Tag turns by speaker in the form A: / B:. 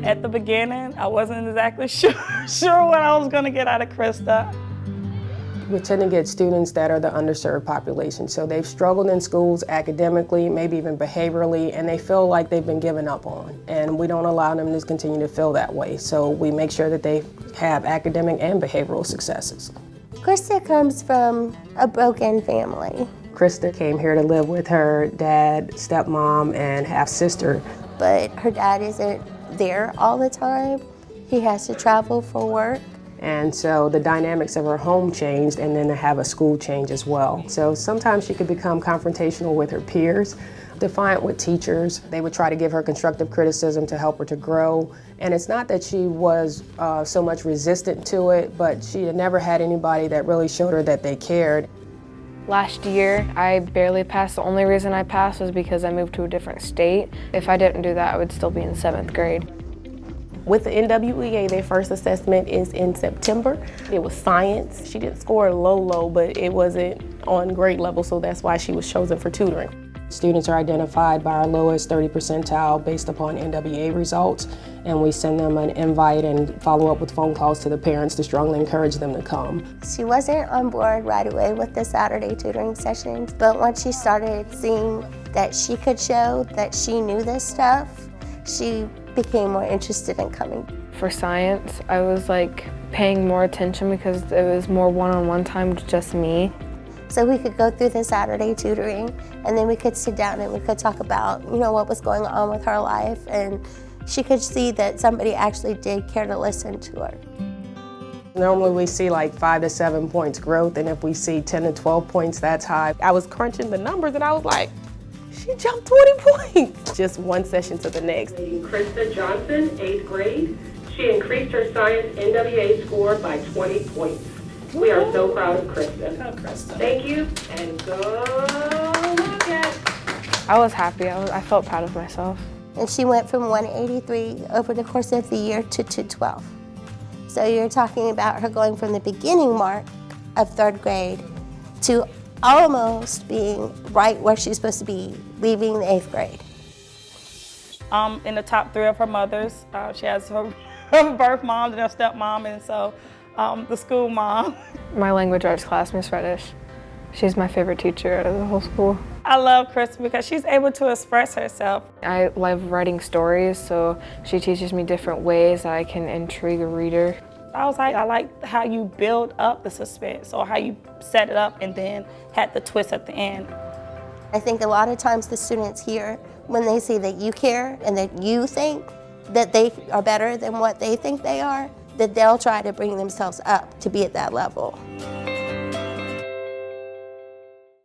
A: At the beginning, I wasn't exactly sure what I was gonna get out of Crysta.
B: We tend to get students that are the underserved population. So they've struggled in schools academically, maybe even behaviorally, and they feel like they've been given up on. And we don't allow them to continue to feel that way. So we make sure that they have academic and behavioral successes.
C: Crysta comes from a broken family.
B: Crysta came here to live with her dad, stepmom, and half-sister.
C: But her dad isn't there all the time. He has to travel for work.
B: And so the dynamics of her home changed, and then to have a school change as well. So sometimes she could become confrontational with her peers, defiant with teachers. They would try to give her constructive criticism to help her to grow. And it's not that she was so much resistant to it, but she had never had anybody that really showed her that they cared.
D: Last year, I barely passed. The only reason I passed was because I moved to a different state. If I didn't do that, I would still be in 7th grade.
E: With the NWEA, their first assessment is in September. It was science. She didn't score low, but it wasn't on grade level, so that's why she was chosen for tutoring.
B: Students are identified by our lowest 30 percentile based upon NWEA results, and we send them an invite and follow up with phone calls to the parents to strongly encourage them to come.
C: She wasn't on board right away with the Saturday tutoring sessions, but once she started seeing that she could show that she knew this stuff, she became more interested in coming.
D: For science, I was paying more attention because it was more one-on-one time with just me.
C: So we could go through the Saturday tutoring, and then we could sit down and we could talk about, what was going on with her life, and she could see that somebody actually did care to listen to her.
B: Normally we see 5 to 7 points growth, and if we see 10 to 12 points, that's high.
E: I was crunching the numbers and I was like, she jumped 20 points. Just one session to the next.
F: Crysta Johnson, 8th grade. She increased her science NWA score by 20 points. We are so proud of Crysta.
A: Go, Crysta.
F: Thank you, and go Wildcats.
D: I was happy. I felt proud of myself.
C: And she went from 183 over the course of the year to 212. So you're talking about her going from the beginning mark of 3rd grade to almost being right where she's supposed to be, leaving the 8th grade.
A: In the top 3 of her mothers. She has her birth mom and her stepmom, and so the school mom.
D: My language arts class, Miss Reddish, she's my favorite teacher out of the whole school.
A: I love Crysta because she's able to express herself.
D: I love writing stories, so she teaches me different ways that I can intrigue a reader.
A: I like how you build up the suspense, or how you set it up and then had the twist at the end.
C: I think a lot of times the students here, when they see that you care and that you think that they are better than what they think they are, that they'll try to bring themselves up to be at that level.